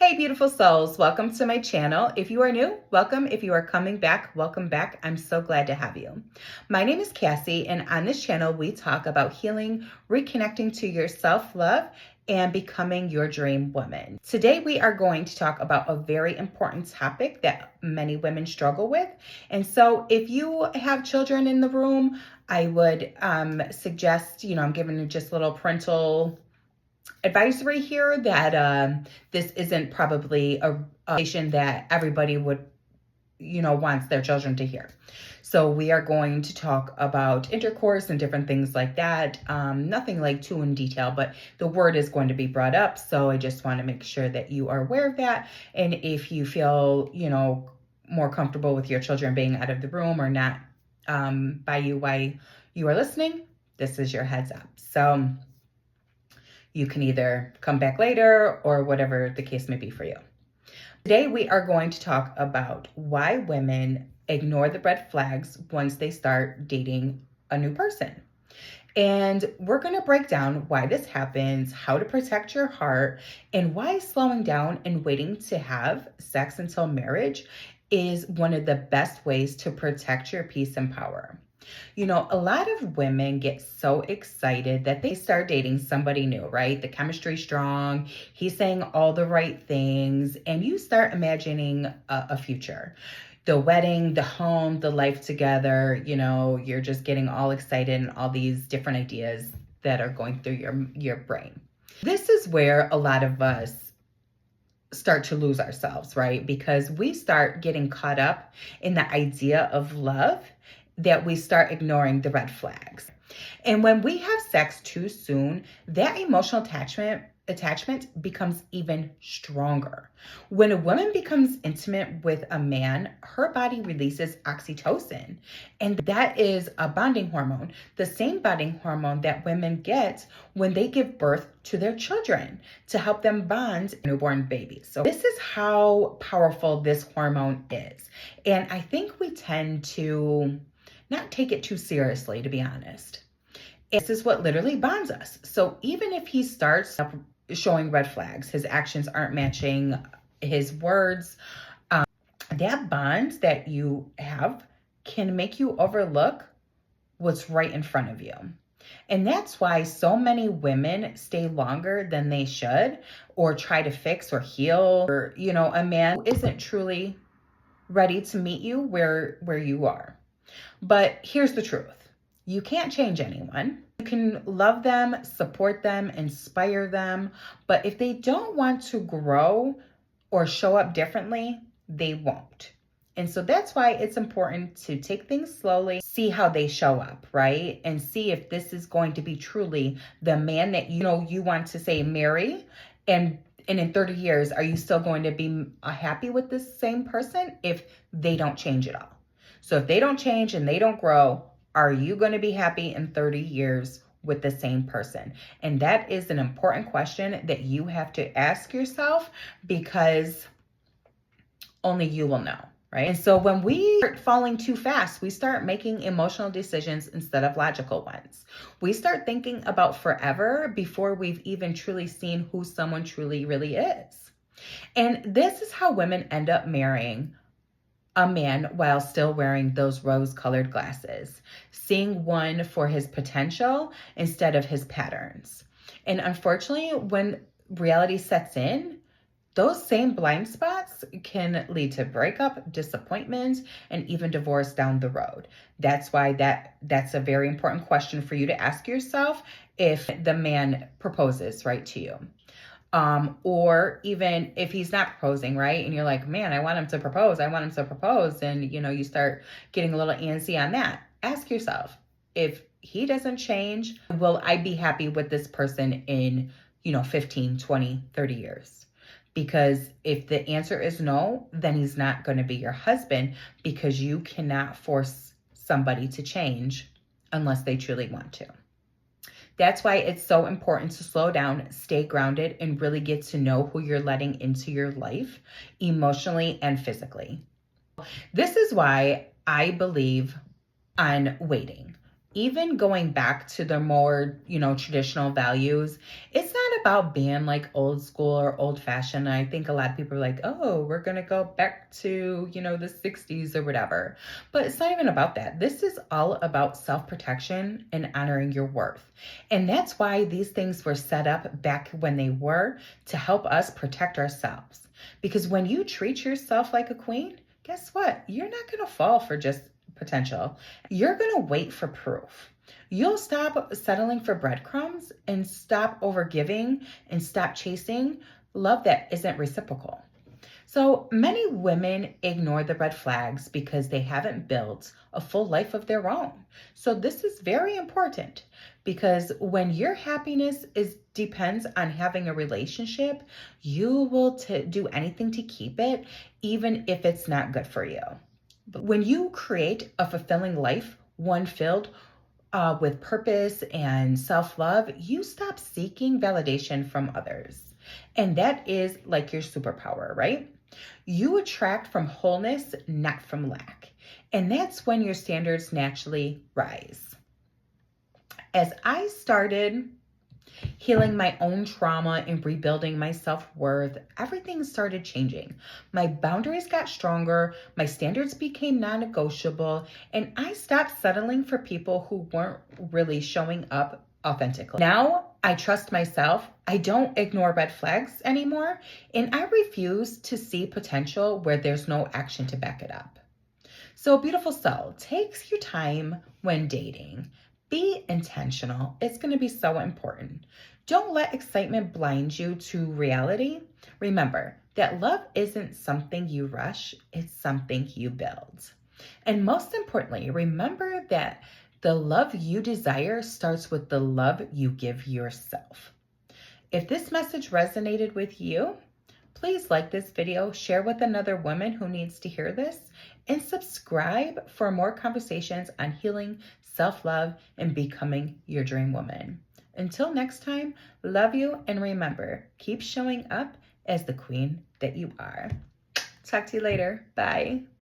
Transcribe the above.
Hey, beautiful souls. Welcome to my channel. If you are new, welcome. If you are coming back, welcome back. I'm so glad to have you. My name is Cassie, and on this channel, we talk about healing, reconnecting to your self-love, and becoming your dream woman. Today, we are going to talk about a very important topic that many women struggle with. And so if you have children in the room, I would suggest, I'm giving you just a little parental advisory here that this isn't probably a conversation that everybody would, wants their children to hear. So we are going to talk about intercourse and different things like that. Nothing like too in detail, but the word is going to be brought up. So I just want to make sure that you are aware of that. And if you feel, more comfortable with your children being out of the room or not by you while you are listening, this is your heads up. So you can either come back later or whatever the case may be for you. Today, we are going to talk about why women ignore the red flags once they start dating a new person. And we're going to break down why this happens, how to protect your heart, and why slowing down and waiting to have sex until marriage is one of the best ways to protect your peace and power. A lot of women get so excited that they start dating somebody new, right? The chemistry's strong, he's saying all the right things, and you start imagining a future. The wedding, the home, the life together, you're just getting all excited and all these different ideas that are going through your brain. This is where a lot of us start to lose ourselves, right? Because we start getting caught up in the idea of love that we start ignoring the red flags. And when we have sex too soon, that emotional attachment becomes even stronger. When a woman becomes intimate with a man, her body releases oxytocin. And that is a bonding hormone, the same bonding hormone that women get when they give birth to their children to help them bond newborn babies. So this is how powerful this hormone is. And I think we tend to not take it too seriously, to be honest. This is what literally bonds us. So even if he starts showing red flags, his actions aren't matching his words, that bond that you have can make you overlook what's right in front of you. And that's why so many women stay longer than they should, or try to fix or heal, or, a man who isn't truly ready to meet you where you are. But here's the truth. You can't change anyone. You can love them, support them, inspire them. But if they don't want to grow or show up differently, they won't. And so that's why it's important to take things slowly, see how they show up, right? And see if this is going to be truly the man that you want to say marry. And in 30 years, are you still going to be happy with this same person if they don't change at all? So if they don't change and they don't grow, are you going to be happy in 30 years with the same person? And that is an important question that you have to ask yourself, because only you will know, right? And so when we start falling too fast, we start making emotional decisions instead of logical ones. We start thinking about forever before we've even truly seen who someone truly really is. And this is how women end up marrying a man while still wearing those rose-colored glasses, seeing one for his potential instead of his patterns. And unfortunately, when reality sets in, those same blind spots can lead to breakup, disappointment, and even divorce down the road. That's why that's a very important question for you to ask yourself if the man proposes right to you. Or even if he's not proposing, right? And you're like, man, I want him to propose. And, you start getting a little antsy on that. Ask yourself, if he doesn't change, will I be happy with this person in, 15, 20, 30 years? Because if the answer is no, then he's not going to be your husband, because you cannot force somebody to change unless they truly want to. That's why it's so important to slow down, stay grounded, and really get to know who you're letting into your life emotionally and physically. This is why I believe on waiting. even going back to the more, traditional values, it's not about being like old school or old fashioned. I think a lot of people are like, oh, we're going to go back to, the 60s or whatever. But it's not even about that. This is all about self-protection and honoring your worth. And that's why these things were set up back when they were, to help us protect ourselves. Because when you treat yourself like a queen, guess what? You're not going to fall for just potential. You're going to wait for proof. You'll stop settling for breadcrumbs and stop overgiving and stop chasing love that isn't reciprocal. So many women ignore the red flags because they haven't built a full life of their own. So this is very important, because when your happiness depends on having a relationship, you will do anything to keep it, even if it's not good for you. But when you create a fulfilling life, one filled with purpose and self-love, you stop seeking validation from others. And that is like your superpower, right? You attract from wholeness, not from lack. And that's when your standards naturally rise. As I started healing my own trauma and rebuilding my self-worth, everything started changing. My boundaries got stronger, my standards became non-negotiable, and I stopped settling for people who weren't really showing up authentically. Now I trust myself. I don't ignore red flags anymore, and I refuse to see potential where there's no action to back it up. So beautiful soul, take your time when dating. Be intentional. It's going to be so important. Don't let excitement blind you to reality. Remember that love isn't something you rush, it's something you build. And most importantly, remember that the love you desire starts with the love you give yourself. If this message resonated with you, please like this video, share with another woman who needs to hear this, and subscribe for more conversations on healing, self-love, and becoming your dream woman. Until next time, love you, and remember, keep showing up as the queen that you are. Talk to you later. Bye.